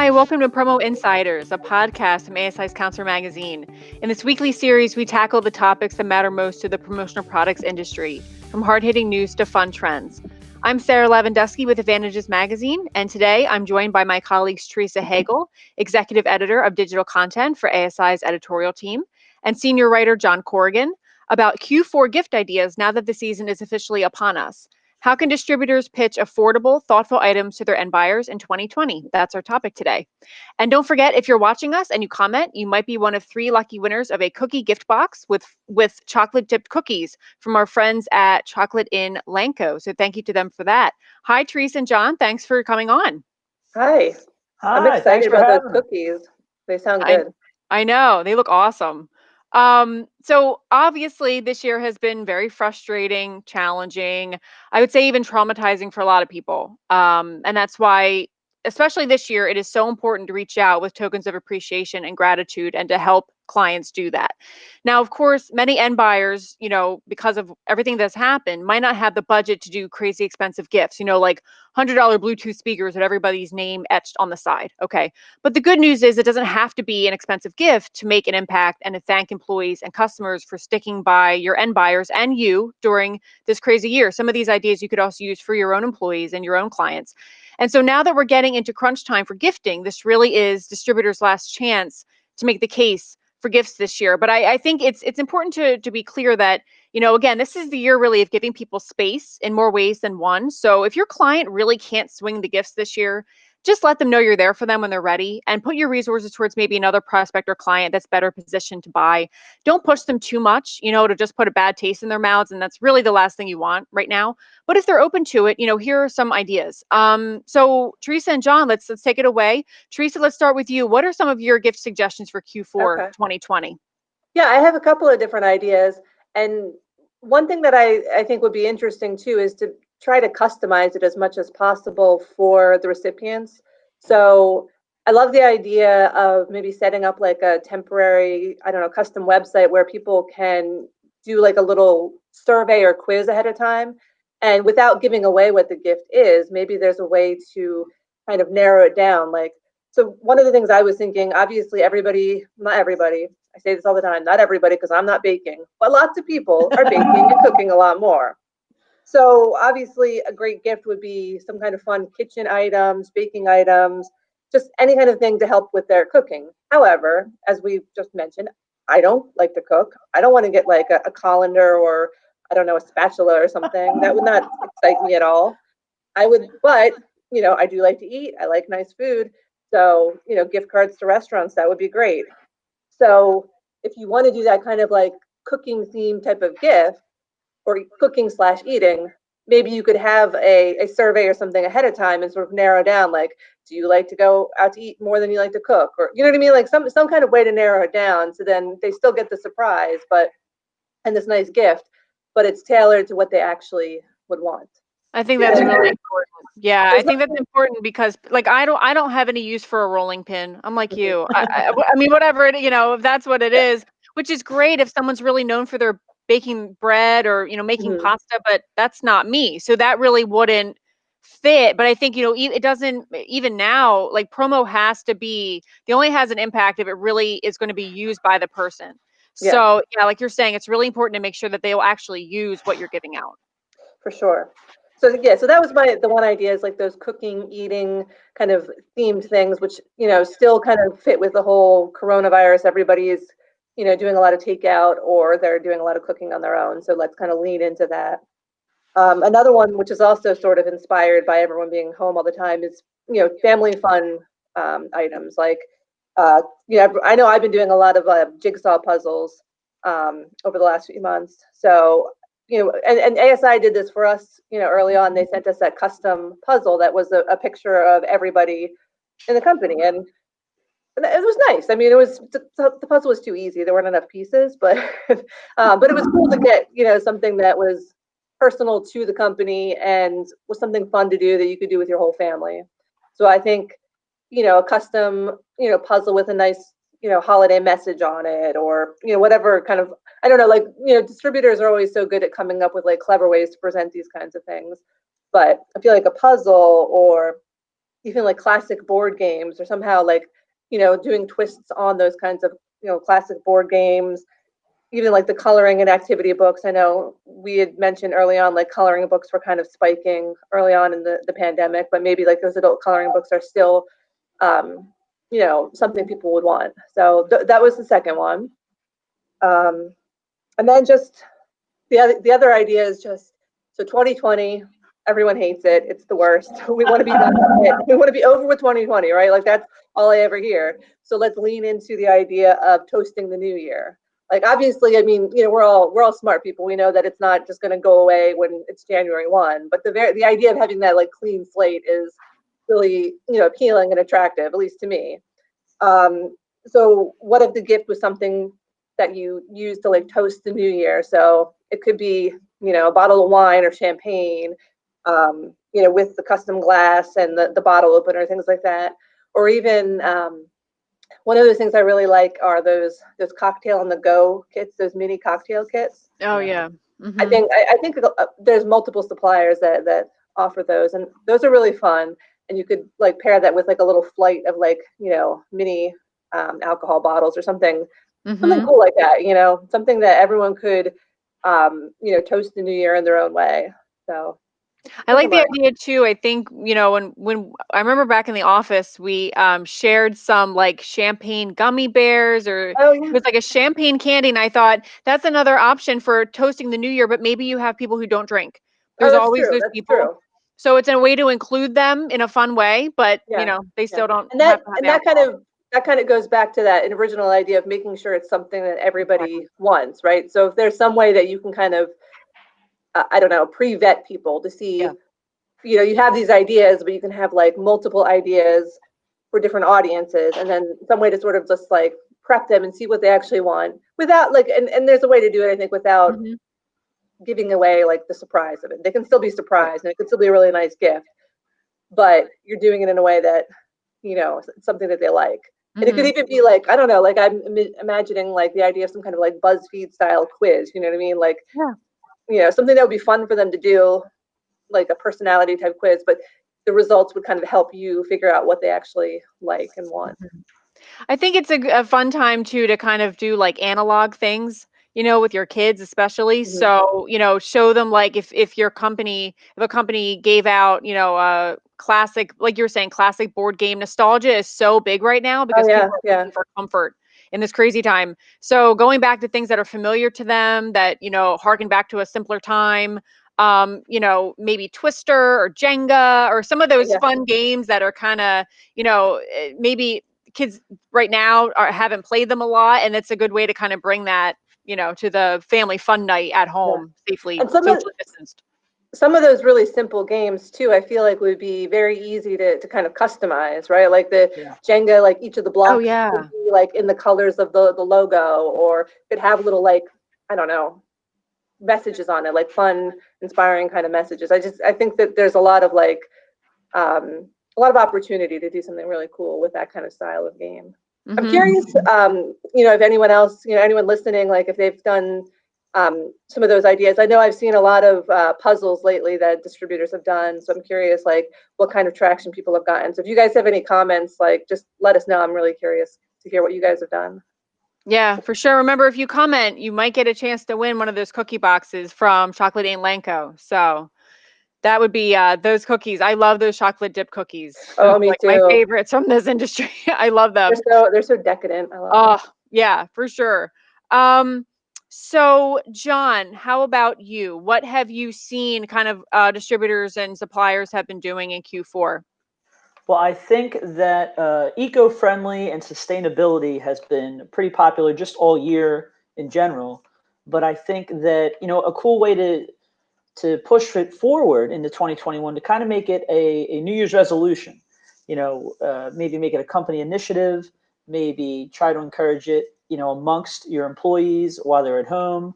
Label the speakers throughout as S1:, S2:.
S1: Hi, welcome to Promo Insiders, a podcast from ASI's Counselor Magazine. In this weekly series, we tackle the topics that matter most to the promotional products industry, from hard-hitting news to fun trends. I'm Sara Lavenduski with Advantages Magazine, and today I'm joined by my colleagues Theresa Hegel, Executive Editor of Digital Content for ASI's editorial team, and Senior Writer John Corrigan, about Q4 gift ideas now that the season is officially upon us. How can distributors pitch affordable, thoughtful items to their end buyers in 2020? That's our topic today. And don't forget, if you're watching us and you comment, you might be one of 3 lucky winners of a cookie gift box with chocolate dipped cookies from our friends at Chocolate in Lanco. So thank you to them for that. Hi, Theresa and John. Thanks for coming on.
S2: Hi. I'm
S3: Hi, thanks
S2: excited
S3: for
S2: about
S3: having
S2: those
S3: me.
S2: cookies. They sound good.
S1: I know, they look awesome. So obviously this year has been very frustrating, challenging, I would say even traumatizing for a lot of people. And that's why, especially this year, it is so important to reach out with tokens of appreciation and gratitude and to help clients do that. Now, of course, many end buyers, because of everything that's happened, might not have the budget to do crazy expensive gifts, like $100 Bluetooth speakers with everybody's name etched on the side. Okay. But the good news is it doesn't have to be an expensive gift to make an impact and to thank employees and customers for sticking by your end buyers and you during this crazy year. Some of these ideas you could also use for your own employees and your own clients. And so now that we're getting into crunch time for gifting, this really is distributors' last chance to make the case for gifts this year. But I think it's important to be clear that, again, this is the year really of giving people space in more ways than one. So if your client really can't swing the gifts this year, just let them know you're there for them when they're ready and put your resources towards maybe another prospect or client that's better positioned to buy. Don't push them too much, to just put a bad taste in their mouths. And that's really the last thing you want right now. But if they're open to it, here are some ideas. So Theresa and John, let's take it away. Theresa, let's start with you. What are some of your gift suggestions for Q4
S2: Okay.
S1: 2020?
S2: Yeah, I have a couple of different ideas. And one thing that I think would be interesting too is to try to customize it as much as possible for the recipients. So I love the idea of maybe setting up like a temporary, custom website where people can do like a little survey or quiz ahead of time. And without giving away what the gift is, maybe there's a way to kind of narrow it down. So one of the things I was thinking, obviously not everybody, I say this all the time, not everybody, because I'm not baking, but lots of people are baking and cooking a lot more. So obviously a great gift would be some kind of fun kitchen items, baking items, just any kind of thing to help with their cooking. However, as we've just mentioned, I don't like to cook. I don't want to get like a colander or, a spatula or something. That would not excite me at all. But I do like to eat. I like nice food. So, gift cards to restaurants, that would be great. So if you want to do that kind of like cooking theme type of gift or cooking/eating, maybe you could have a survey or something ahead of time and sort of narrow down, like, do you like to go out to eat more than you like to cook? Or, you know what I mean? Like some kind of way to narrow it down. So then they still get the surprise, and this nice gift, but it's tailored to what they actually would want.
S1: I think that's really important. Yeah, I think that's important because like I don't have any use for a rolling pin. I'm like you. I mean, whatever it, if that's what it is, which is great if someone's really known for their baking bread or, making pasta, but that's not me. So that really wouldn't fit. But I think, it doesn't even now, like promo has to be, the only has an impact if it really is going to be used by the person.
S2: Yeah.
S1: So yeah, like you're saying, it's really important to make sure that they will actually use what you're giving out.
S2: For sure. So yeah, so that was the one idea is like those cooking, eating kind of themed things, which, still kind of fit with the whole coronavirus. Everybody is, doing a lot of takeout or they're doing a lot of cooking on their own. So let's kind of lean into that. Another one, which is also sort of inspired by everyone being home all the time, is, family fun items. Like, I know I've been doing a lot of jigsaw puzzles over the last few months. So and ASI did this for us, early on. They sent us that custom puzzle that was a picture of everybody in the company. And it was nice. I mean, the puzzle was too easy. There weren't enough pieces, but it was cool to get, something that was personal to the company and was something fun to do that you could do with your whole family. So I think, a custom, puzzle with a nice, holiday message on it, or, whatever kind of, I don't know, like, distributors are always so good at coming up with like clever ways to present these kinds of things. But I feel like a puzzle or, even like classic board games, or somehow like, doing twists on those kinds of, classic board games, even like the coloring and activity books. I know we had mentioned early on, like coloring books were kind of spiking early on in the pandemic, but maybe like those adult coloring books are still, something people would want. So that was the second one. And then just the other idea is just, so 2020, everyone hates it. It's the worst. We want to be done with it. We want to be over with 2020, right? Like that's all I ever hear. So let's lean into the idea of toasting the new year. Like obviously, I mean, we're all smart people. We know that it's not just going to go away when it's January 1. But the idea of having that like clean slate is really appealing and attractive, at least to me. So what if the gift was something that you use to like toast the new year? So it could be, a bottle of wine or champagne, with the custom glass and the bottle opener, things like that. Or even one of those things I really like are those cocktail on the go kits, those mini cocktail kits.
S1: Oh yeah.
S2: I think there's multiple suppliers that offer those, and those are really fun. And you could like pair that with like a little flight of like mini alcohol bottles or something cool like that. Something that everyone could toast the new year in their own way. So
S1: I like the idea too. I think, when I remember back in the office, we shared some like champagne gummy bears, or it was like a champagne candy. And I thought that's another option for toasting the new year, but maybe you have people who don't drink. There's always those people.
S2: True.
S1: So it's a way to include them in a fun way, but they still don't have to have alcohol.
S2: That kind of goes back to that original idea of making sure it's something that everybody wants, right? So if there's some way that you can kind of, I don't know, pre-vet people to see, you have these ideas, but you can have like multiple ideas for different audiences, and then some way to sort of just like prep them and see what they actually want without like, and there's a way to do it, I think, without giving away like the surprise of it. They can still be surprised, and it can still be a really nice gift, but you're doing it in a way that, something that they like. And it could even be like, I don't know, like I'm imagining like the idea of some kind of like BuzzFeed style quiz, you know what I mean? Like, something that would be fun for them to do, like a personality type quiz, but the results would kind of help you figure out what they actually like and want.
S1: I think it's a fun time too to kind of do like analog things, with your kids especially. So, show them like if a company gave out, a classic, like you're saying, classic board game. Nostalgia is so big right now because people are looking for comfort in this crazy time. So going back to things that are familiar to them, that, harken back to a simpler time, maybe Twister or Jenga or some of those fun games that are kind of, maybe kids right now haven't played them a lot, and it's a good way to kind of bring that, to the family fun night at home safely, socially distanced.
S2: Some of those really simple games too, I feel like would be very easy to kind of customize, right? Like the Jenga, like each of the blocks could be like in the colors of the logo, or could have little like, I don't know, messages on it, like fun, inspiring kind of messages. I think that there's a lot of like a lot of opportunity to do something really cool with that kind of style of game. I'm curious, if anyone else, anyone listening, like if they've done some of those ideas. I know I've seen a lot of puzzles lately that distributors have done, so I'm curious, like what kind of traction people have gotten. So if you guys have any comments, like just let us know. I'm really curious to hear what you guys have done.
S1: Yeah, for sure. Remember, if you comment, you might get a chance to win one of those cookie boxes from Chocolate Ain't Lanco. So that would be those cookies. I love those chocolate dip cookies.
S2: Oh, me
S1: like
S2: too.
S1: My favorites from this industry. I love them.
S2: They're so decadent. I love them.
S1: Yeah, for sure. So John, how about you? What have you seen kind of distributors and suppliers have been doing in Q4?
S3: Well, I think that eco-friendly and sustainability has been pretty popular just all year in general. But I think that, a cool way to push it forward into 2021 to kind of make it a New Year's resolution, maybe make it a company initiative, maybe try to encourage it, amongst your employees while they're at home.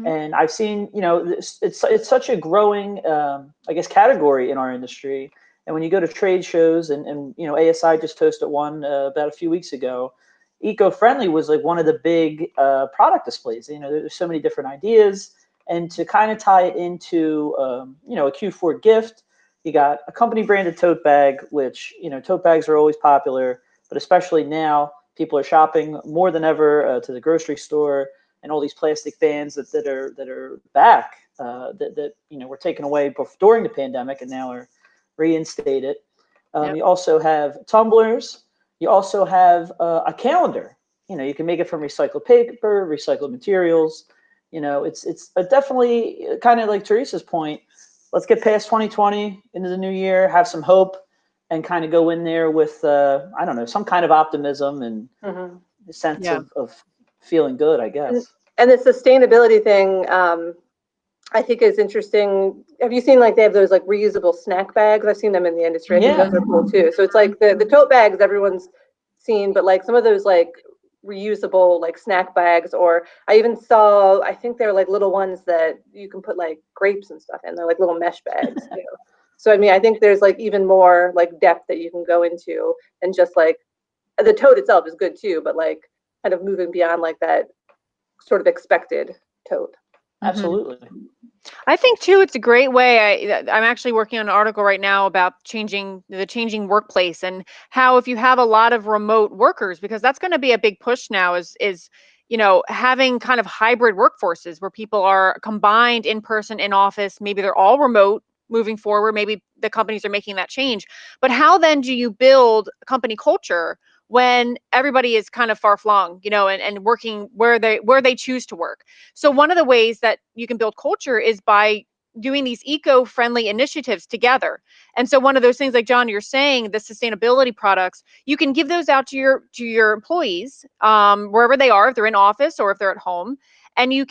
S3: And I've seen, it's such a growing, I guess, category in our industry. And when you go to trade shows and ASI just hosted one about a few weeks ago, eco-friendly was like one of the big product displays. There's so many different ideas, and to kind of tie it into a Q4 gift, You got a company branded tote bag, which, tote bags are always popular, but especially now people are shopping more than ever to the grocery store, and all these plastic bans that are back that were taken away during the pandemic and now are reinstated.
S1: Yep.
S3: You also have tumblers. You also have a calendar. You can make it from recycled paper, recycled materials. It's definitely kind of like Theresa's point. Let's get past 2020 into the new year, have some hope, and kind of go in there with, I don't know, some kind of optimism and a sense of feeling good, I guess.
S2: And the sustainability thing, I think is interesting. Have you seen they have those reusable snack bags? I've seen them in the industry. I think those are cool too. So it's like the tote bags everyone's seen, but some of those reusable snack bags, or I even saw, I think they're little ones that you can put grapes and stuff in. They're little mesh bags too. So I mean, I think there's even more depth that you can go into, and just the tote itself is good too, but kind of moving beyond that sort of expected tote.
S3: Absolutely.
S1: I think too, it's a great way. I'm actually working on an article right now about the changing workplace, and how if you have a lot of remote workers, because that's going to be a big push now, is having kind of hybrid workforces where people are combined in person, in office. Maybe they're all remote moving forward. Maybe the companies are making that change. But how then do you build company culture when everybody is kind of far flung, and working where they choose to work? So one of the ways that you can build culture is by doing these eco-friendly initiatives together. And so one of those things, like John, you're saying, the sustainability products, you can give those out to your employees, wherever they are, if they're in office or if they're at home. And you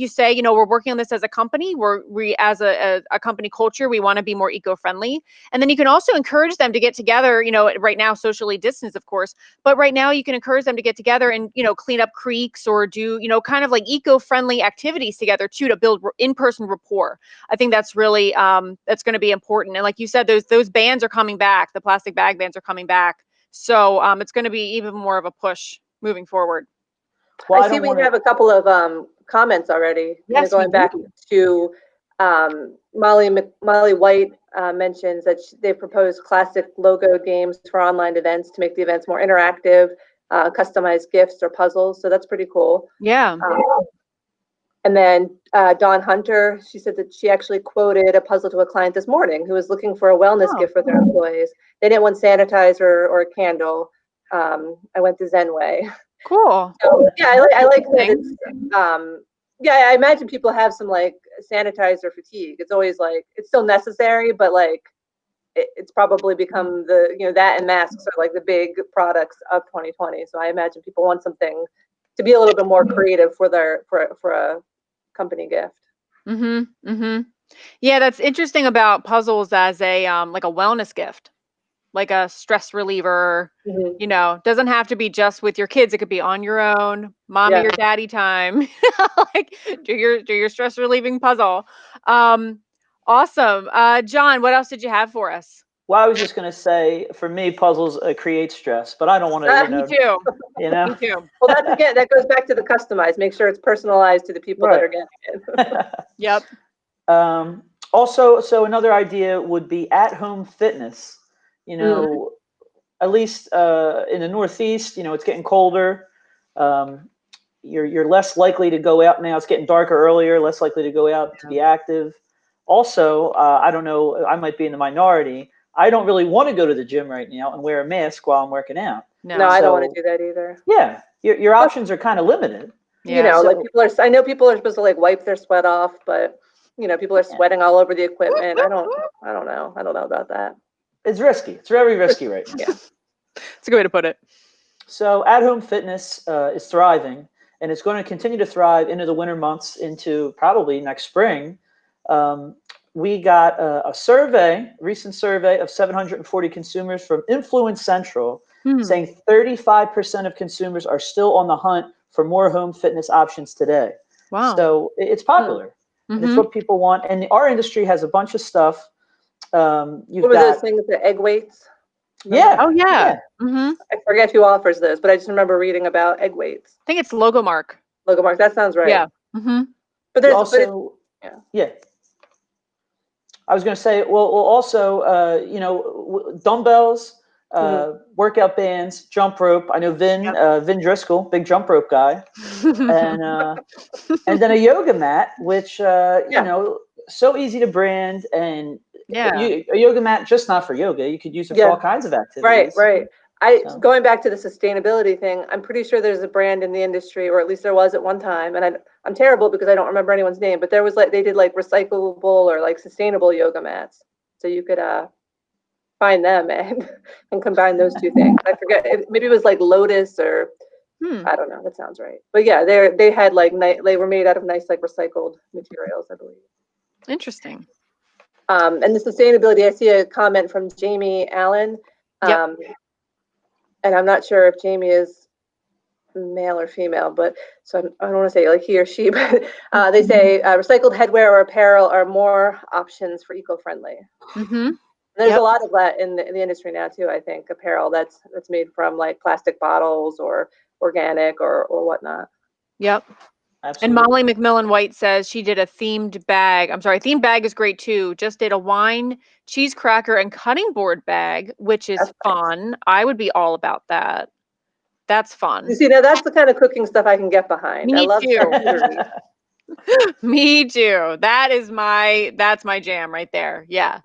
S1: say, we're working on this as a company. We as a company culture, we want to be more eco-friendly. And then you can also encourage them to get together, right now socially distanced, of course, but right now you can encourage them to get together and, clean up creeks, or do, kind of eco-friendly activities together too, to build in-person rapport. I think that's really, that's going to be important. And like you said, those bans are coming back. The plastic bag bans are coming back. So it's going to be even more of a push moving forward.
S2: Well, I see we have a couple of comments already.
S1: Yes,
S2: going back to Molly White mentions that they proposed classic logo games for online events to make the events more interactive, customized gifts or puzzles. So that's pretty cool.
S1: Yeah.
S2: And then Dawn Hunter, she said that she actually quoted a puzzle to a client this morning who was looking for a wellness gift for their employees. They didn't want sanitizer or a candle. I went the Zen way.
S1: Cool.
S2: So, yeah, I like that. It's I imagine people have some sanitizer fatigue. It's always it's still necessary, but it's probably become that and masks are the big products of 2020. So I imagine people want something to be a little bit more creative for a company gift.
S1: Yeah, that's interesting about puzzles as a a wellness gift, like a stress reliever. Doesn't have to be just with your kids. It could be on your own, mommy or daddy time. Do your stress relieving puzzle. Awesome. John, what else did you have for us?
S3: Well, I was just going to say, for me, puzzles create stress, but I don't want to,
S1: Me too.
S3: Me
S1: too.
S2: Well, that goes back to the customized. Make sure it's personalized to the people that are getting it.
S1: Yep.
S3: Also, so another idea would be at-home fitness. At least in the Northeast, it's getting colder. You're less likely to go out now. It's getting darker earlier, less likely to go out to be active. Also, I don't know, I might be in the minority. I don't really want to go to the gym right now and wear a mask while I'm working out.
S2: No, I don't want to do that either.
S3: Yeah, your options are kind of limited.
S1: Yeah.
S2: I know people are supposed to wipe their sweat off, but people are sweating all over the equipment. I don't know. I don't know about that.
S3: It's risky. It's very risky right now.
S2: Yeah.
S1: It's a good way to put it.
S3: So at-home fitness is thriving, and it's going to continue to thrive into the winter months, into probably next spring. We got a recent survey of 740 consumers from Influence Central saying 35% of consumers are still on the hunt for more home fitness options today.
S1: Wow.
S3: So it's popular. And it's what people want. And our industry has a bunch of stuff. What
S2: were those things, the egg weights?
S3: Yeah.
S1: Oh, yeah.
S2: I forget who offers those, but I just remember reading about egg weights.
S1: I think it's Logomark.
S2: That sounds right.
S1: Yeah.
S2: But there's
S3: also, I was going to say, well also, dumbbells, workout bands, jump rope. I know Vin Driscoll, big jump rope guy, and then a yoga mat, which so easy to brand, and a yoga mat just not for yoga. You could use it for all kinds of activities.
S2: Right. Going back to the sustainability thing, I'm pretty sure there's a brand in the industry, or at least there was at one time, and I'm terrible because I don't remember anyone's name, but there was they did like recyclable or like sustainable yoga mats, so you could find them and combine those two things. I forget, maybe it was like Lotus or I don't know. That sounds right. But yeah, they had like they were made out of nice like recycled materials, I believe.
S1: Interesting.
S2: And the sustainability, I see a comment from Jamie Allen. And I'm not sure if Jamie is male or female, but so I don't want to say like he or she, but they say recycled headwear or apparel are more options for eco-friendly. There's a lot of that in the industry now too. I think apparel that's made from like plastic bottles or organic or whatnot.
S1: Yep. Absolutely. And Molly McMillan White says she did a themed bag. I'm sorry, themed bag is great too. Just did a wine, cheese cracker, and cutting board bag, which is fun. I would be all about that. That's fun.
S2: You see, now that's the kind of cooking stuff I can get behind. I love
S1: charcuterie. Me too. That's my jam right there. Yeah.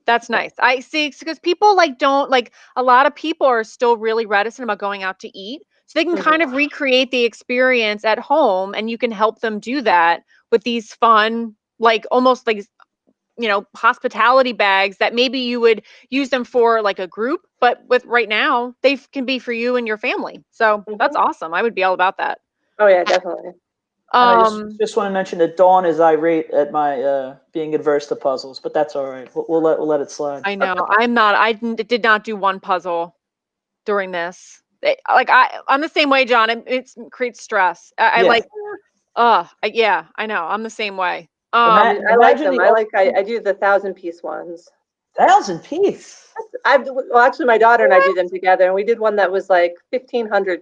S1: That's nice. I see, because people don't a lot of people are still really reticent about going out to eat. So they can kind of recreate the experience at home, and you can help them do that with these fun, almost hospitality bags that maybe you would use them for like a group, but with right now they can be for you and your family. So that's awesome. I would be all about that.
S2: Oh yeah, definitely.
S3: I just want to mention that Dawn is irate at my being adverse to puzzles, but that's all right. We'll let it slide.
S1: I know. I'm not. I did not do one puzzle during this. I'm the same way, John. It creates stress. I know. I'm the same way.
S2: I like them. I do the 1,000-piece ones.
S3: 1,000-piece.
S2: Well, actually, my daughter and I do them together, and we did one that was like 1,500.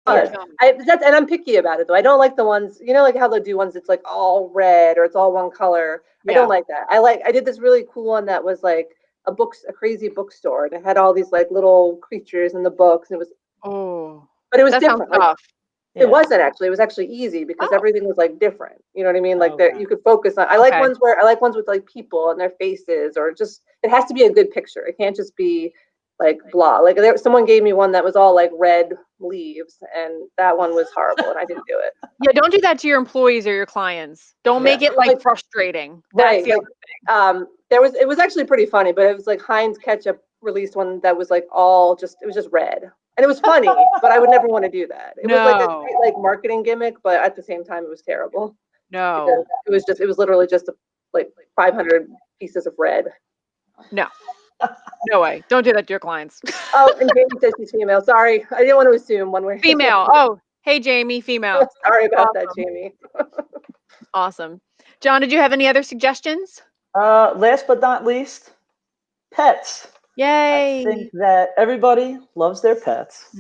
S2: And I'm picky about it though. I don't like the ones, like how they do ones it's like all red or it's all one color. I don't like that. I did this really cool one that was like a crazy bookstore, and it had all these like little creatures in the books, and it was but it was different. It wasn't actually. It was actually easy because everything was like different. You know what I mean? Like that you could focus on. I like ones with like people and their faces, or just it has to be a good picture. It can't just be like blah. Like someone gave me one that was all like red leaves, and that one was horrible, and I didn't do it.
S1: Yeah, don't do that to your employees or your clients. Don't make it like frustrating. That's the other thing.
S2: It was actually pretty funny, but it was like Heinz ketchup released one that was like it was just red, and it was funny, but I would never want to do that. It was like a great like marketing gimmick, but at the same time it was terrible.
S1: No,
S2: it was literally just like 500 pieces of red.
S1: No. No way. Don't do that to your clients.
S2: Oh, and Jamie says she's female. Sorry. I didn't want to assume one way.
S1: Female. Oh, hey, Jamie, female.
S2: Sorry about that, Jamie.
S1: Awesome. John, did you have any other suggestions?
S3: Last but not least, pets.
S1: Yay.
S3: I think that everybody loves their pets.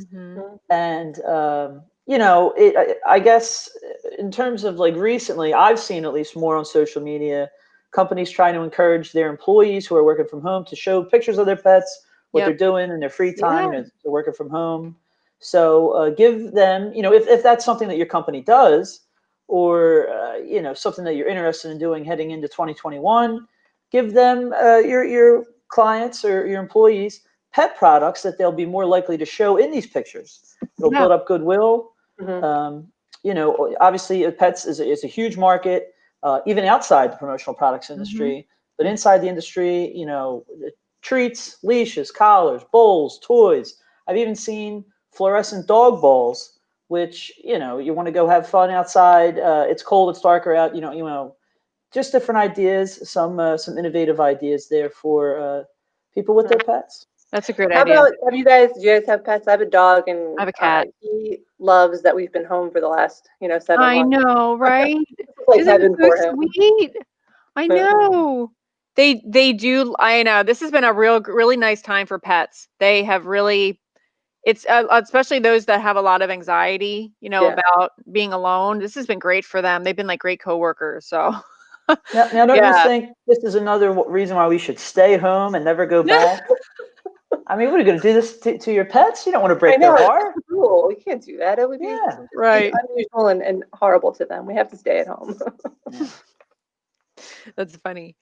S3: And, I guess in terms of like recently, I've seen at least more on social media, companies trying to encourage their employees who are working from home to show pictures of their pets, what they're doing in their free time, they're working from home. So give them, if that's something that your company does, or, something that you're interested in doing heading into 2021, give them your clients or your employees pet products that they'll be more likely to show in these pictures. It'll build up goodwill. Obviously pets is a huge market. Even outside the promotional products industry, but inside the industry, treats, leashes, collars, bowls, toys. I've even seen fluorescent dog bowls, which, you want to go have fun outside. It's cold, it's darker out, just different ideas, some innovative ideas there for people with their pets.
S1: That's a great idea.
S2: Do you guys have pets? I have a dog, and
S1: I have a cat.
S2: He loves that we've been home for the last, 7 months.
S1: I know, right?
S2: Like heaven for him.
S1: Sweet. I know. They do. I know. This has been a really nice time for pets. They have really It's especially those that have a lot of anxiety,
S2: Yeah.
S1: about being alone. This has been great for them. They've been like great coworkers. So
S3: Now, don't you
S1: yeah.
S3: think this is another reason why we should stay home and never go back? I mean, what are you going to do this to your pets? You don't want to
S2: I
S3: break their
S2: know,
S3: heart.
S2: it's cruel. We can't do that. It would be
S3: Yeah.
S1: Right.
S2: unusual and horrible to them. We have to stay at home.
S3: Yeah.
S1: That's funny.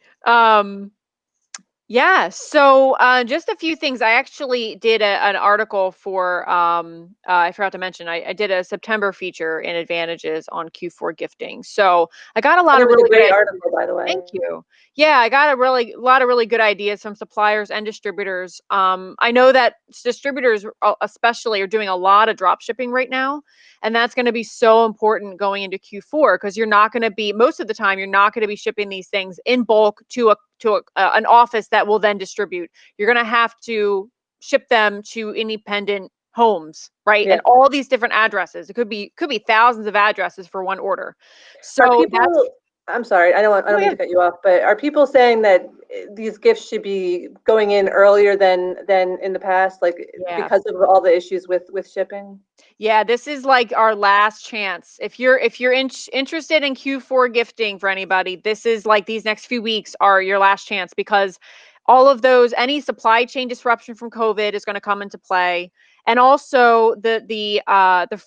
S1: Yeah, so just a few things. I actually did an article for, I forgot to mention, I did a September feature in advantages on Q4 gifting. So I got a lot
S2: And it
S1: of
S2: was a
S1: really good
S2: great
S1: ideas.
S2: article, by the way.
S1: Thank you. Yeah, I got a lot of really good ideas from suppliers and distributors. I know that distributors especially are doing a lot of drop shipping right now, and that's going to be so important going into Q4 because you're not going to be most of the time you're not going to be shipping these things in bulk to an office that will then distribute. You're going to have to ship them to independent homes, right?
S2: Yeah.
S1: And all these different addresses. It could be thousands of addresses for one order.
S2: Are
S1: So that's
S2: people, I'm sorry, I don't mean
S1: yeah.
S2: to cut you off, but are people saying that these gifts should be going in earlier than in the past, like
S1: Yeah.
S2: because of all the issues with shipping?
S1: Yeah, this is like our last chance. If you're interested in Q4 gifting for anybody, this is like these next few weeks are your last chance because all of those any supply chain disruption from COVID is going to come into play. And also the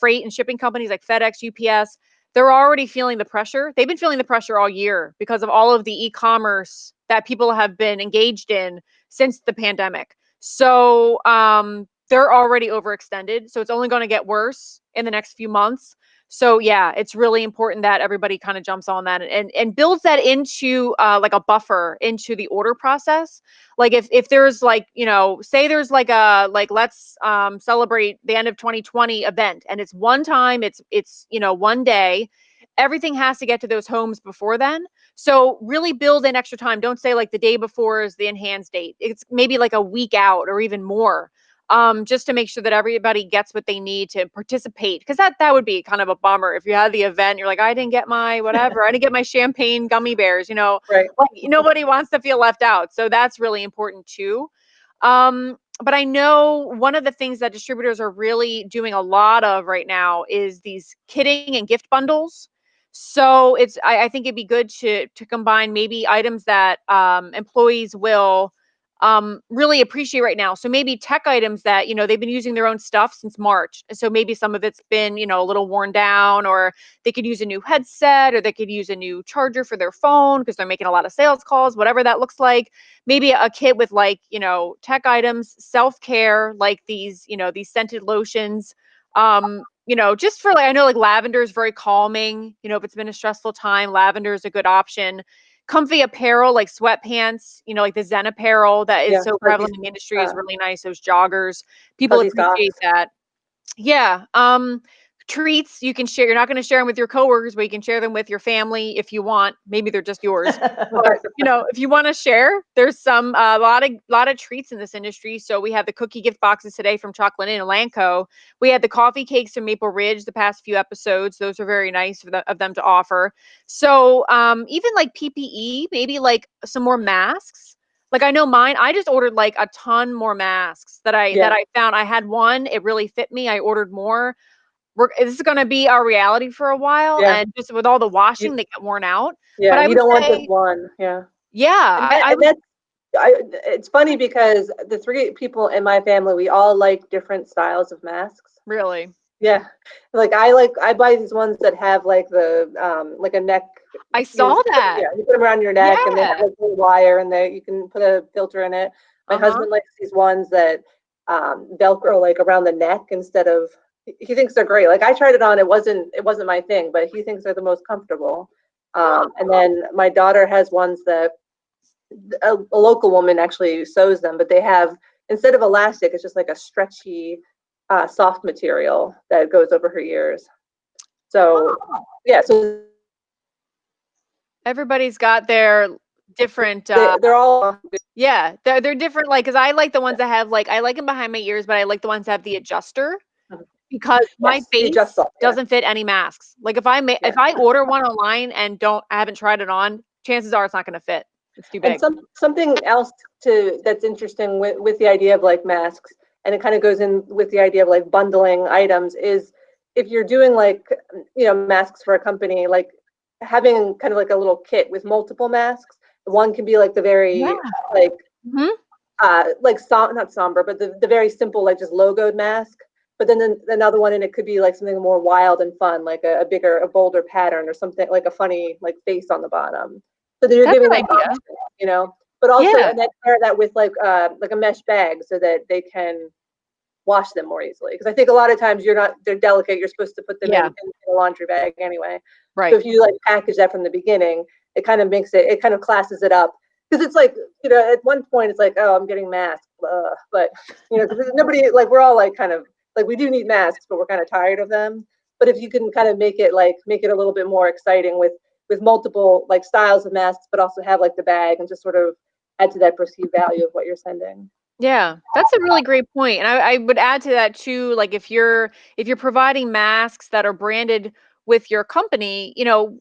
S1: freight and shipping companies like FedEx, UPS, they're already feeling the pressure. They've been feeling the pressure all year because of all of the e-commerce that people have been engaged in since the pandemic. So they're already overextended. So it's only going to get worse in the next few months. So yeah, it's really important that everybody kind of jumps on that and builds that into like a buffer into the order process. Like if there's like, say there's like let's celebrate the end of 2020 event and it's one time, it's one day. Everything has to get to those homes before then. So really build in extra time. Don't say like the day before is the enhanced date. It's maybe like a week out or even more, just to make sure that everybody gets what they need to participate. Because that would be kind of a bummer if you had the event, you're like, I didn't get my whatever, I didn't get my champagne gummy bears.
S2: Right.
S1: Like nobody wants to feel left out. So that's really important too. But I know one of the things that distributors are really doing a lot of right now is these kitting and gift bundles. So I think it'd be good to combine maybe items that employees will really appreciate right now. So maybe tech items that they've been using their own stuff since March. So maybe some of it's been a little worn down, or they could use a new headset, or they could use a new charger for their phone because they're making a lot of sales calls, whatever that looks like. Maybe a kit with like tech items, self-care, like these scented lotions. Just for like, I know like lavender is very calming. If it's been a stressful time, lavender is a good option. Comfy apparel like sweatpants, like the Zen apparel that is
S2: Yeah.
S1: so
S2: Like
S1: prevalent
S2: these
S1: in the industry is
S2: uh,
S1: really nice. Those joggers, people
S2: fuzzy socks.
S1: appreciate that. Yeah. Treats you can share. You're not going to share them with your coworkers, but you can share them with your family if you want. Maybe they're just yours. But if you want to share, there's some a lot of treats in this industry. So we have the cookie gift boxes today from Chocolate Inn and Lanco. We had the coffee cakes from Maple Ridge the past few episodes. Those are very nice of them to offer. So even like PPE, maybe like some more masks. Like I know mine, I just ordered like a ton more masks that I
S2: Yeah.
S1: found. I had one, it really fit me. I ordered more. This is going to be our reality for a while,
S2: Yeah.
S1: and just with all the
S2: You,
S1: washing, they get worn out. But
S2: yeah.
S1: I
S2: You
S1: would
S2: don't want just
S1: say,
S2: one. Yeah.
S1: yeah,
S2: And,
S1: I
S2: and
S1: would
S2: that's it's funny because the three people in my family, we all like different styles of masks.
S1: really.
S2: Yeah, like I buy these ones that have like a neck.
S1: I saw that.
S2: Yeah, you put them around your neck, and they have
S1: Yeah.
S2: like a wire, and you can put a filter in it. My
S1: Uh-huh.
S2: husband likes these ones that Velcro like around the neck instead of. He thinks they're great. Like I tried it on, it wasn't my thing, but he thinks they're the most comfortable. And then my daughter has ones that a local woman actually sews them, but they have instead of elastic, it's just like a stretchy, soft material that goes over her ears. So yeah, so
S1: Everybody's got their different
S2: they're all
S1: yeah, they're different like cuz I like the ones that have like I like them behind my ears, but I like the ones that have the adjuster because my
S2: yes, the
S1: face
S2: adjustable. Yeah,
S1: doesn't fit any masks. Like
S2: yeah.
S1: if I order one online and I haven't tried it on, chances are it's not going to fit. It's too
S2: And
S1: big.
S2: something else that's interesting with the idea of like masks and it kind of goes in with the idea of like bundling items, is if you're doing like, masks for a company, like having kind of like a little kit with multiple masks. One can be like the
S1: Yeah.
S2: very like
S1: Mhm.
S2: not somber, but the very simple, like just logoed mask. But then another one, and it could be like something more wild and fun, like a bolder pattern or something, like a funny like face on the bottom. So that you're
S1: That's
S2: giving
S1: an
S2: them
S1: idea.
S2: options. But also,
S1: Yeah.
S2: and then pair that with like a mesh bag so that they can wash them more easily. Because I think a lot of times they're delicate. You're supposed to put them
S1: Yeah.
S2: in a laundry bag anyway. So
S1: Right.
S2: if you like package that from the beginning, it kind of it kind of classes it up. Because it's like, at one point it's like, oh, I'm getting masked. But, because nobody, like, we're all like kind of, like, we do need masks, but we're kind of tired of them. But if you can kind of make it a little bit more exciting with multiple like styles of masks, but also have like the bag and just sort of add to that perceived value of what you're sending.
S1: Yeah, that's a really great point. And I would add to that too, like if you're providing masks that are branded with your company,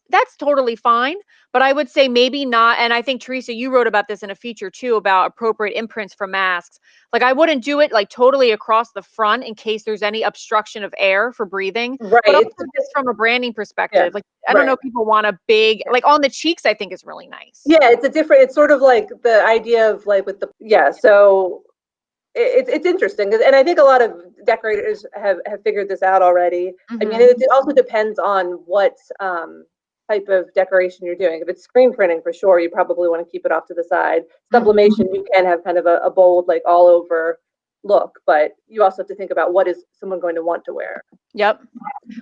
S1: that's totally fine. But I would say maybe not. And I think Theresa, you wrote about this in a feature too about appropriate imprints for masks. Like I wouldn't do it like totally across the front in case there's any obstruction of air for breathing.
S2: Right.
S1: But also just from a branding
S2: Yeah.
S1: perspective, like I don't
S2: Right.
S1: know if people want a big, like on the cheeks, I think is really nice.
S2: Yeah, it's sort of like the idea of like with the, yeah, so it's interesting, and I think a lot of decorators have figured this out already. I mean,
S1: Mhm.
S2: it also depends on what type of decoration you're doing. If it's screen printing, for sure, you probably want to keep it off to the side. Sublimation, you can have kind of a bold, like all over look, but you also have to think about what is someone going to want to wear.
S1: Yep.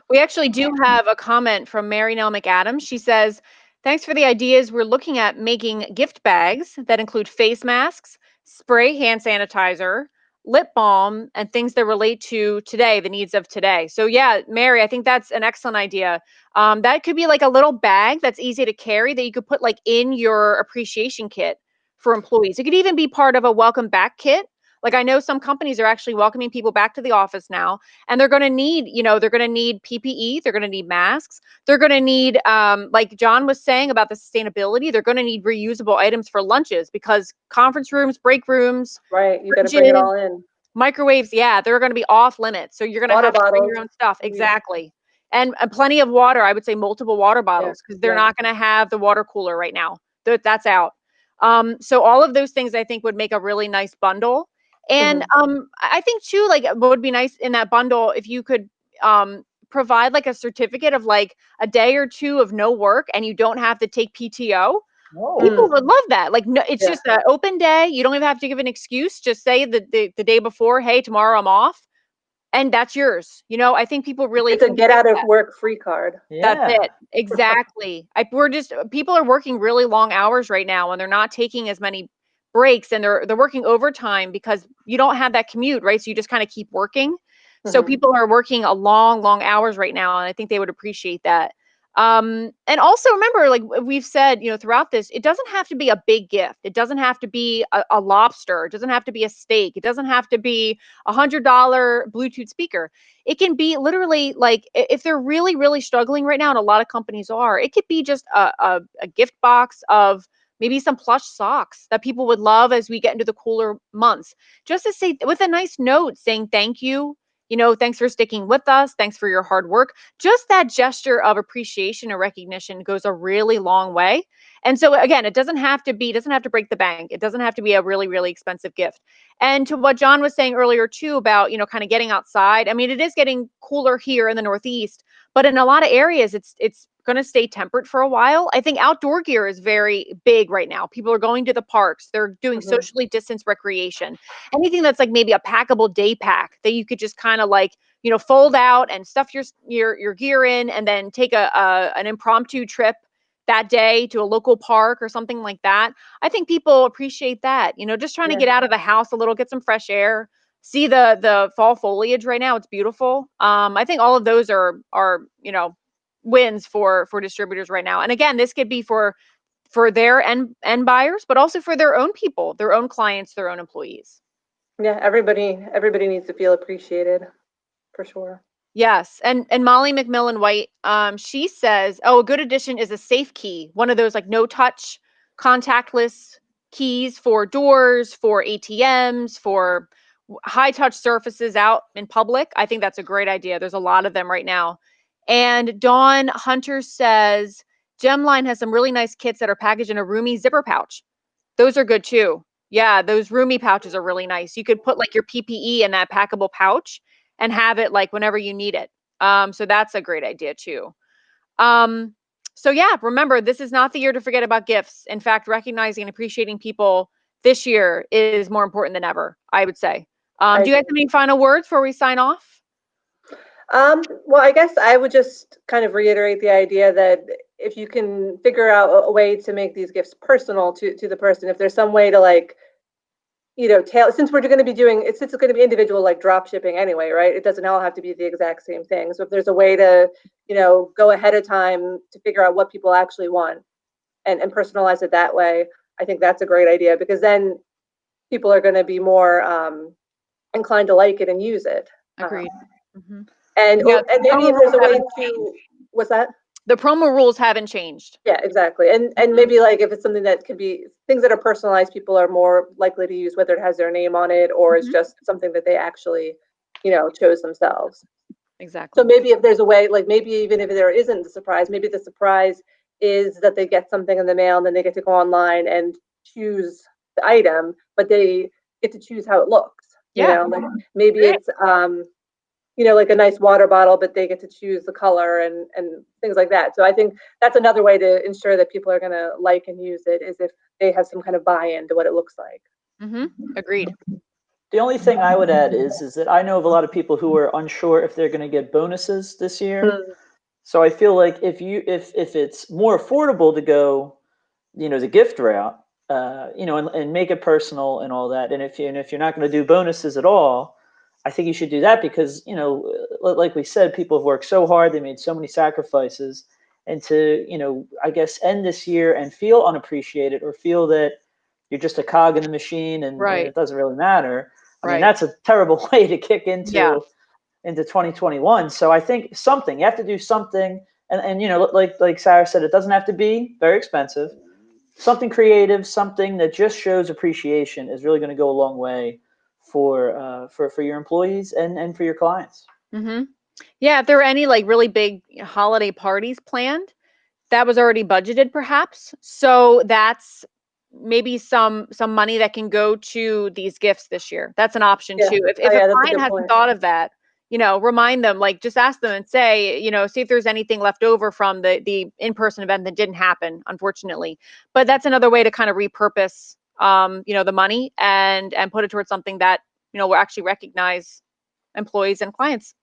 S1: We actually do have a comment from Mary Nell McAdams. She says, thanks for the ideas. We're looking at making gift bags that include face masks, spray hand sanitizer, lip balm, and things that relate to today, the needs of today. So, yeah, Mary, I think that's an excellent idea. That could be like a little bag that's easy to carry that you could put like in your appreciation kit for employees. It could even be part of a welcome back kit. Like I know some companies are actually welcoming people back to the office now, and they're going to need PPE, they're going to need masks, they're going to need like John was saying about the sustainability, they're going to need reusable items for lunches because conference rooms, break rooms,
S2: Right, you got to bring it
S1: fridges,
S2: all in.
S1: microwaves, yeah, they're going to be off limits, so you're going to
S2: Water
S1: have to bring
S2: bottles.
S1: your own stuff. Exactly. And plenty of water. I would say multiple water
S2: Yeah,
S1: bottles because they're
S2: yeah.
S1: not going to have the water cooler right now. That's out. So all of those things I think would make a really nice bundle. And I think too, like what would be nice in that bundle if you could provide like a certificate of like a day or two of no work and you don't have to take PTO. People would love that. Like, no, it's
S2: Yeah.
S1: just an open day. You don't even have to give an excuse. Just say the day before, hey, tomorrow I'm off, and that's yours. I think people really
S2: It's a get
S1: appreciate
S2: out of
S1: that.
S2: work free card.
S1: That's
S3: Yeah.
S1: it. Exactly. We're just people are working really long hours right now, and they're not taking as many breaks, and they're working overtime because you don't have that commute, right? So you just kind of keep working. So people are working a long, long hours right now, and I think they would appreciate that. And also remember, like we've said, throughout this, it doesn't have to be a big gift. It doesn't have to be a lobster. It doesn't have to be a steak. It doesn't have to be $100 Bluetooth speaker. It can be literally like if they're really, really struggling right now, and a lot of companies are, it could be just a gift box of maybe some plush socks that people would love as we get into the cooler months. Just to say with a nice note saying thank you, thanks for sticking with us. Thanks for your hard work. Just that gesture of appreciation and recognition goes a really long way. And so again, it doesn't have to break the bank. It doesn't have to be a really, really expensive gift. And to what John was saying earlier too about, kind of getting outside. I mean, it is getting cooler here in the Northeast, but in a lot of areas it's going to stay temperate for a while. I think outdoor gear is very big right now. People are going to the parks. They're doing socially distanced recreation. Anything that's like maybe a packable day pack that you could just kind of like, fold out and stuff your gear in and then take an impromptu trip that day to a local park or something like that. I think people appreciate that, just trying to get out of the house a little, get some fresh air, see the fall foliage right now. It's beautiful. I think all of those are, wins for distributors right now. And again, this could be for their end buyers, but also for their own people, their own clients, their own employees.
S2: Yeah, everybody needs to feel appreciated, for sure.
S1: Yes, and Molly McMillan White, she says, "Oh, a good addition is a safe key, one of those like no touch, contactless keys for doors, for ATMs, for high touch surfaces out in public. I think that's a great idea. There's a lot of them right now. And Dawn Hunter says Gemline has some really nice kits that are packaged in a roomy zipper pouch. Those are good too. Yeah, those roomy pouches are really nice. You could put like your PPE in that packable pouch and have it like whenever you need it. So that's a great idea too. Um, so yeah, remember, this is not the year to forget about gifts. In fact, recognizing and appreciating people this year is more important than ever, I would say. Do you guys have any final words before we sign off?
S2: Well, I guess I would just kind of reiterate the idea that if you can figure out a way to make these gifts personal to the person, if there's some way to like, since we're going to be doing it's going to be individual, like drop shipping anyway, right? It doesn't all have to be the exact same thing. So if there's a way to, go ahead of time to figure out what people actually want and personalize it that way, I think that's a great idea, because then people are going to be more inclined to like it and use it.
S1: Agreed.
S2: And maybe if there's a way to, what's that?
S1: The promo rules haven't changed.
S2: Yeah, exactly. And maybe like if it's something that could be things that are personalized, people are more likely to use, whether it has their name on it or is just something that they actually, chose themselves.
S1: Exactly.
S2: So maybe if there's a way, like maybe even if there isn't the surprise, maybe the surprise is that they get something in the mail and then they get to go online and choose the item, but they get to choose how it looks.
S1: Yeah.
S2: Like maybe it's like a nice water bottle, but they get to choose the color and things like that. So I think that's another way to ensure that people are going to like and use it, is if they have some kind of buy-in to what it looks like.
S1: Agreed.
S3: The only thing I would add is that I know of a lot of people who are unsure if they're going to get bonuses this year. So I feel like if it's more affordable to go, the gift route, and make it personal and all that, and if you're not going to do bonuses at all, I think you should do that, because, like we said, people have worked so hard, they made so many sacrifices, and to, I guess, end this year and feel unappreciated or feel that you're just a cog in the machine and it doesn't really matter. I mean, that's a terrible way to kick into 2021. So I think you have to do something, and like Sarah said, it doesn't have to be very expensive. Something creative, something that just shows appreciation is really going to go a long way for your employees and for your clients.
S1: Yeah, if there were any like really big holiday parties planned, that was already budgeted perhaps. So that's maybe some money that can go to these gifts this year. That's an option too. If a client hasn't thought of that, remind them, like just ask them and say, see if there's anything left over from the in-person event that didn't happen, unfortunately. But that's another way to kind of repurpose the money and put it towards something that, will actually recognize employees and clients.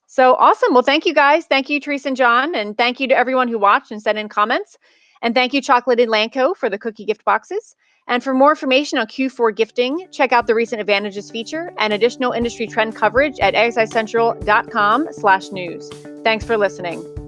S1: So awesome. Well, thank you guys. Thank you, Theresa and John. And thank you to everyone who watched and sent in comments. And thank you, Chocolated Lanco, for the cookie gift boxes. And for more information on Q4 gifting, check out the recent Advantages feature and additional industry trend coverage at exicentral.com/news. Thanks for listening.